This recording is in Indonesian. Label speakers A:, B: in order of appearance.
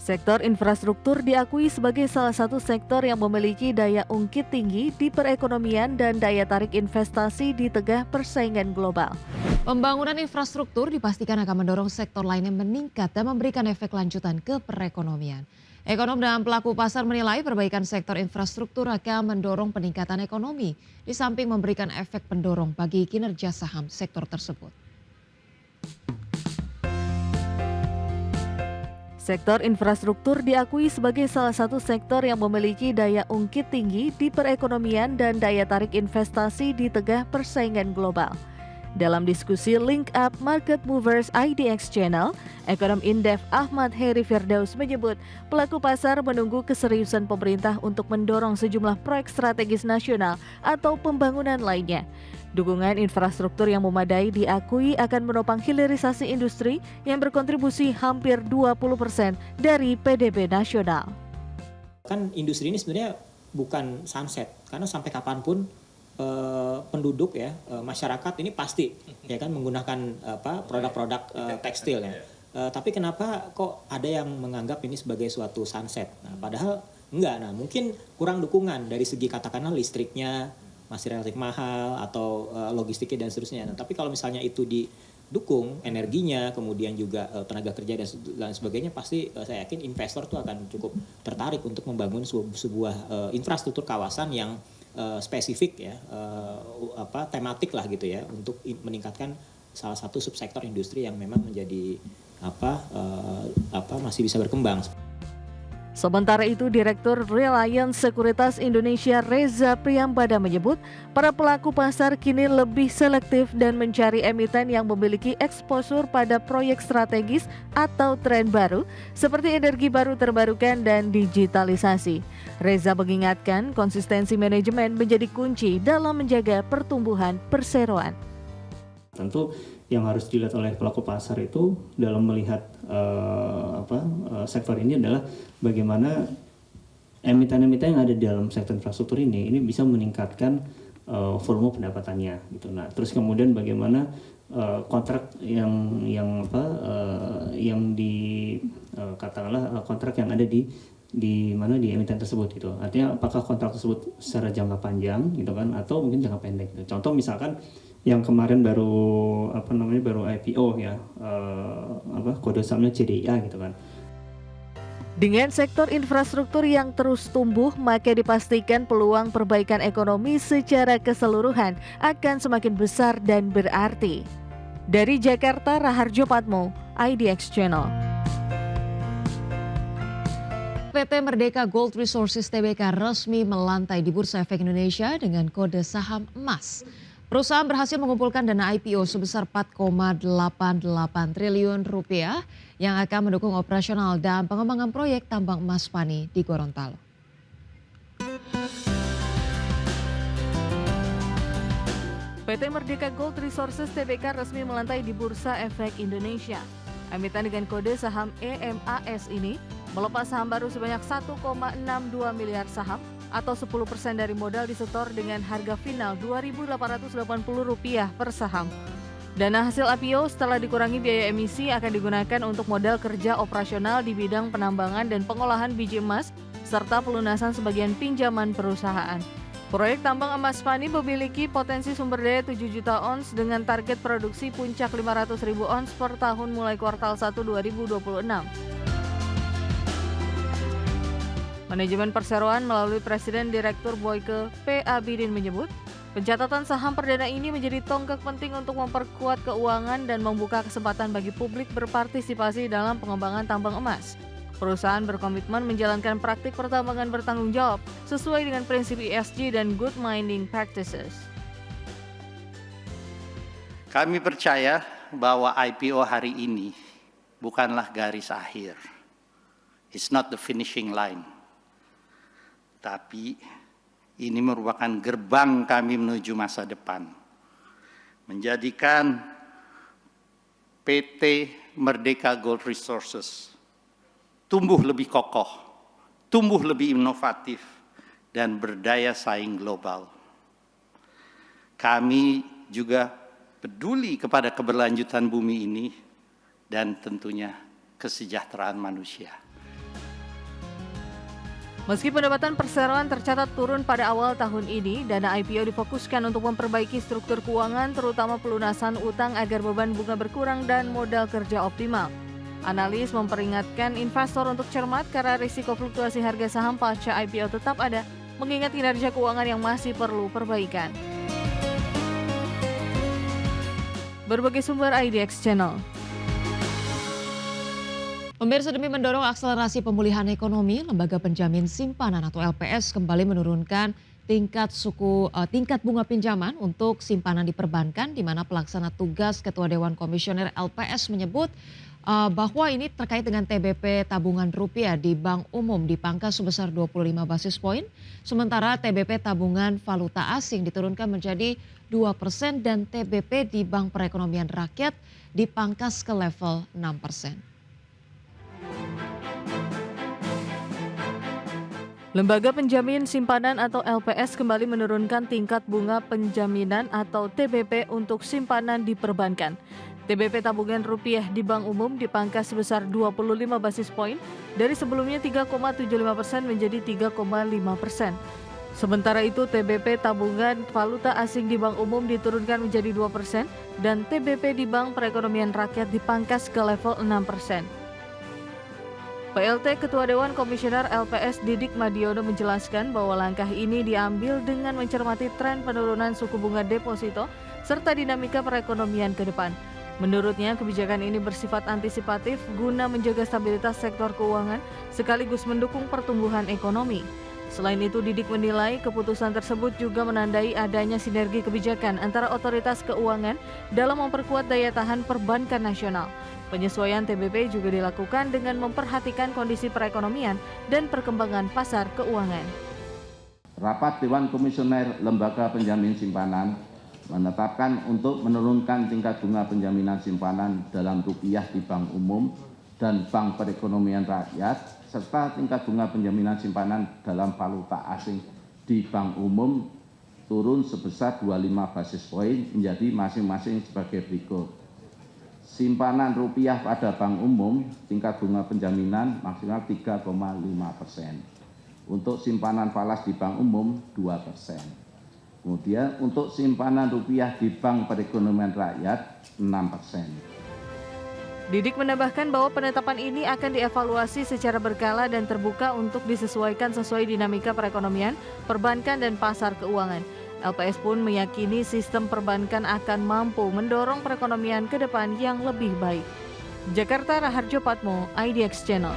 A: Sektor infrastruktur diakui sebagai salah satu sektor yang memiliki daya ungkit tinggi di perekonomian dan daya tarik investasi di tengah persaingan global.
B: Pembangunan infrastruktur dipastikan akan mendorong sektor lainnya meningkat dan memberikan efek lanjutan ke perekonomian. Ekonom dan pelaku pasar menilai perbaikan sektor infrastruktur akan mendorong peningkatan ekonomi, di samping memberikan efek pendorong bagi kinerja saham sektor tersebut.
A: Sektor infrastruktur diakui sebagai salah satu sektor yang memiliki daya ungkit tinggi di perekonomian dan daya tarik investasi di tengah persaingan global. Dalam diskusi Link Up Market Movers IDX Channel, ekonom Indef Ahmad Heri Firdaus menyebut pelaku pasar menunggu keseriusan pemerintah untuk mendorong sejumlah proyek strategis nasional atau pembangunan lainnya. Dukungan infrastruktur yang memadai diakui akan menopang hilirisasi industri yang berkontribusi hampir 20% dari PDB nasional.
C: Kan industri ini sebenarnya bukan sunset, karena sampai kapanpun penduduk ya, masyarakat ini pasti ya kan menggunakan produk-produk tekstil ya. Tapi kenapa kok ada yang menganggap ini sebagai suatu sunset? Nah, padahal enggak. Nah, mungkin kurang dukungan dari segi katakanlah listriknya masih relatif mahal atau logistiknya dan seterusnya. Nah, tapi kalau misalnya itu didukung energinya, kemudian juga tenaga kerja dan sebagainya, pasti saya yakin investor tuh akan cukup tertarik untuk membangun sebuah infrastruktur kawasan yang spesifik ya, tematik lah gitu ya, untuk meningkatkan salah satu subsektor industri yang memang menjadi masih bisa berkembang.
A: Sementara itu, Direktur Reliance Sekuritas Indonesia Reza Priyambada menyebut para pelaku pasar kini lebih selektif dan mencari emiten yang memiliki eksposur pada proyek strategis atau tren baru seperti energi baru terbarukan dan digitalisasi. Reza mengingatkan konsistensi manajemen menjadi kunci dalam menjaga pertumbuhan perseroan.
D: Tentu yang harus dilihat oleh pelaku pasar itu dalam melihat sektor ini adalah bagaimana emiten-emiten yang ada di dalam sektor infrastruktur ini bisa meningkatkan volume pendapatannya gitu. Nah, terus kemudian bagaimana kontrak katakanlah kontrak yang ada di emiten tersebut gitu. Artinya apakah kontrak tersebut secara jangka panjang gitu kan, atau mungkin jangka pendek gitu. Contoh misalkan yang kemarin baru IPO ya, kode sahamnya CDIA gitu kan.
A: Dengan sektor infrastruktur yang terus tumbuh, maka dipastikan peluang perbaikan ekonomi secara keseluruhan akan semakin besar dan berarti. Dari Jakarta, Raharjo Patmo, IDX Channel.
B: PT Merdeka Gold Resources Tbk resmi melantai di Bursa Efek Indonesia dengan kode saham emas. Perusahaan berhasil mengumpulkan dana IPO sebesar 4,88 triliun rupiah yang akan mendukung operasional dan pengembangan proyek tambang emas Pani di Gorontalo.
A: PT Merdeka Gold Resources Tbk resmi melantai di Bursa Efek Indonesia. Emiten dengan kode saham EMAS ini melepas saham baru sebanyak 1,62 miliar saham atau 10% dari modal disetor dengan harga final Rp2.880 per saham. Dana hasil IPO setelah dikurangi biaya emisi akan digunakan untuk modal kerja operasional di bidang penambangan dan pengolahan biji emas serta pelunasan sebagian pinjaman perusahaan. Proyek tambang emas Pani memiliki potensi sumber daya 7 juta ons dengan target produksi puncak 500.000 ons per tahun mulai kuartal 1 2026. Manajemen perseroan melalui Presiden Direktur Boyke P. Abidin menyebut, pencatatan saham perdana ini menjadi tonggak penting untuk memperkuat keuangan dan membuka kesempatan bagi publik berpartisipasi dalam pengembangan tambang emas. Perusahaan berkomitmen menjalankan praktik pertambangan bertanggung jawab sesuai dengan prinsip ESG dan Good Mining Practices.
E: Kami percaya bahwa IPO hari ini bukanlah garis akhir. It's not the finishing line. Tapi ini merupakan gerbang kami menuju masa depan. Menjadikan PT Merdeka Gold Resources tumbuh lebih kokoh, tumbuh lebih inovatif, dan berdaya saing global. Kami juga peduli kepada keberlanjutan bumi ini dan tentunya kesejahteraan manusia.
A: Meski pendapatan perseroan tercatat turun pada awal tahun ini, dana IPO difokuskan untuk memperbaiki struktur keuangan, terutama pelunasan utang agar beban bunga berkurang dan modal kerja optimal. Analis memperingatkan investor untuk cermat karena risiko fluktuasi harga saham pasca IPO tetap ada, mengingat kinerja keuangan yang masih perlu perbaikan. Berbagai sumber IDX Channel.
B: Pemirsa, demi mendorong akselerasi pemulihan ekonomi, Lembaga Penjamin Simpanan atau LPS kembali menurunkan tingkat bunga pinjaman untuk simpanan di perbankan, di mana pelaksana tugas Ketua Dewan Komisioner LPS menyebut bahwa ini terkait dengan TBP tabungan rupiah di Bank Umum dipangkas sebesar 25 basis poin, sementara TBP tabungan valuta asing diturunkan menjadi 2% dan TBP di Bank Perekonomian Rakyat dipangkas ke level 6%.
A: Lembaga Penjamin Simpanan atau LPS kembali menurunkan tingkat bunga penjaminan atau TBP untuk simpanan di perbankan. TBP tabungan rupiah di Bank Umum dipangkas sebesar 25 basis poin dari sebelumnya 3,75% menjadi 3,5%. Sementara itu TBP tabungan valuta asing di Bank Umum diturunkan menjadi 2% dan TBP di Bank Perekonomian Rakyat dipangkas ke level 6%. PLT Ketua Dewan Komisioner LPS Didik Madiono menjelaskan bahwa langkah ini diambil dengan mencermati tren penurunan suku bunga deposito serta dinamika perekonomian ke depan. Menurutnya, kebijakan ini bersifat antisipatif guna menjaga stabilitas sektor keuangan sekaligus mendukung pertumbuhan ekonomi. Selain itu, Didik menilai keputusan tersebut juga menandai adanya sinergi kebijakan antara otoritas keuangan dalam memperkuat daya tahan perbankan nasional. Penyesuaian TBP juga dilakukan dengan memperhatikan kondisi perekonomian dan perkembangan pasar keuangan.
F: Rapat Dewan Komisioner Lembaga Penjamin Simpanan menetapkan untuk menurunkan tingkat bunga penjaminan simpanan dalam rupiah di Bank Umum dan Bank Perekonomian Rakyat, serta tingkat bunga penjaminan simpanan dalam valuta asing di Bank Umum turun sebesar 25 basis poin menjadi masing-masing sebagai berikut. Simpanan rupiah pada Bank Umum tingkat bunga penjaminan maksimal 3,5%. Untuk simpanan falas di Bank Umum 2%. Kemudian untuk simpanan rupiah di Bank Perekonomian Rakyat 6%.
A: Didik menambahkan bahwa penetapan ini akan dievaluasi secara berkala dan terbuka untuk disesuaikan sesuai dinamika perekonomian, perbankan, dan pasar keuangan. LPS pun meyakini sistem perbankan akan mampu mendorong perekonomian ke depan yang lebih baik. Jakarta, Raharjo Patmo, IDX Channel.